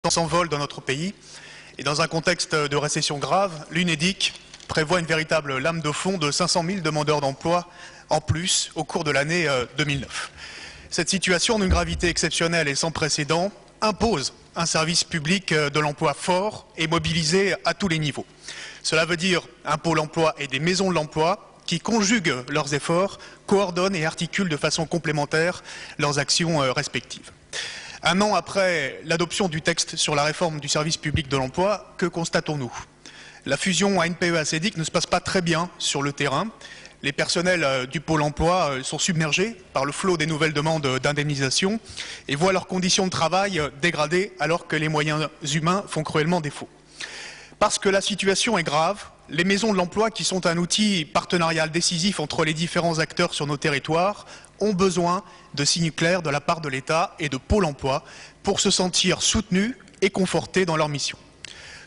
s'envolent dans notre pays. Et dans un contexte de récession grave, l'UNEDIC prévoit une véritable lame de fond de 500 000 demandeurs d'emploi en plus au cours de l'année 2009. Cette situation d'une gravité exceptionnelle et sans précédent impose un service public de l'emploi fort et mobilisé à tous les niveaux. Cela veut dire un pôle emploi et des maisons de l'emploi qui conjuguent leurs efforts, coordonnent et articulent de façon complémentaire leurs actions respectives. Un an après l'adoption du texte sur la réforme du service public de l'emploi, que constatons-nous? La fusion ANPE-ACEDIC ne se passe pas très bien sur le terrain. Les personnels du pôle emploi sont submergés par le flot des nouvelles demandes d'indemnisation et voient leurs conditions de travail dégradées alors que les moyens humains font cruellement défaut. Parce que la situation est grave, les maisons de l'emploi, qui sont un outil partenarial décisif entre les différents acteurs sur nos territoires, ont besoin de signes clairs de la part de l'État et de Pôle emploi pour se sentir soutenus et confortés dans leur mission.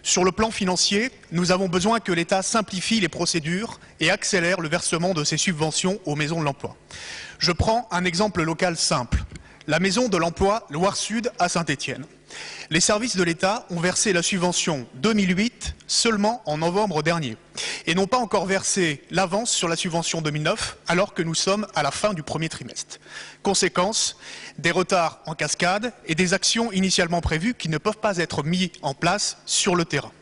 Sur le plan financier, nous avons besoin que l'État simplifie les procédures et accélère le versement de ses subventions aux maisons de l'emploi. Je prends un exemple local simple. La maison de l'emploi Loire-Sud à Saint-Étienne. Les services de l'État ont versé la subvention 2008 seulement en novembre dernier et n'ont pas encore versé l'avance sur la subvention 2009 alors que nous sommes à la fin du premier trimestre. Conséquence, des retards en cascade et des actions initialement prévues qui ne peuvent pas être mises en place sur le terrain.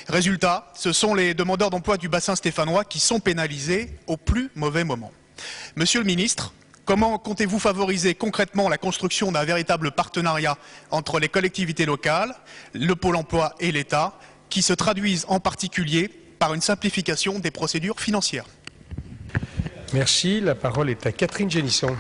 Résultat, ce sont les demandeurs d'emploi du bassin stéphanois qui sont pénalisés au plus mauvais moment. Monsieur le ministre, comment comptez-vous favoriser concrètement la construction d'un véritable partenariat entre les collectivités locales, le Pôle emploi et l'État, qui se traduisent en particulier par une simplification des procédures financières? Merci. La parole est à Catherine Génisson.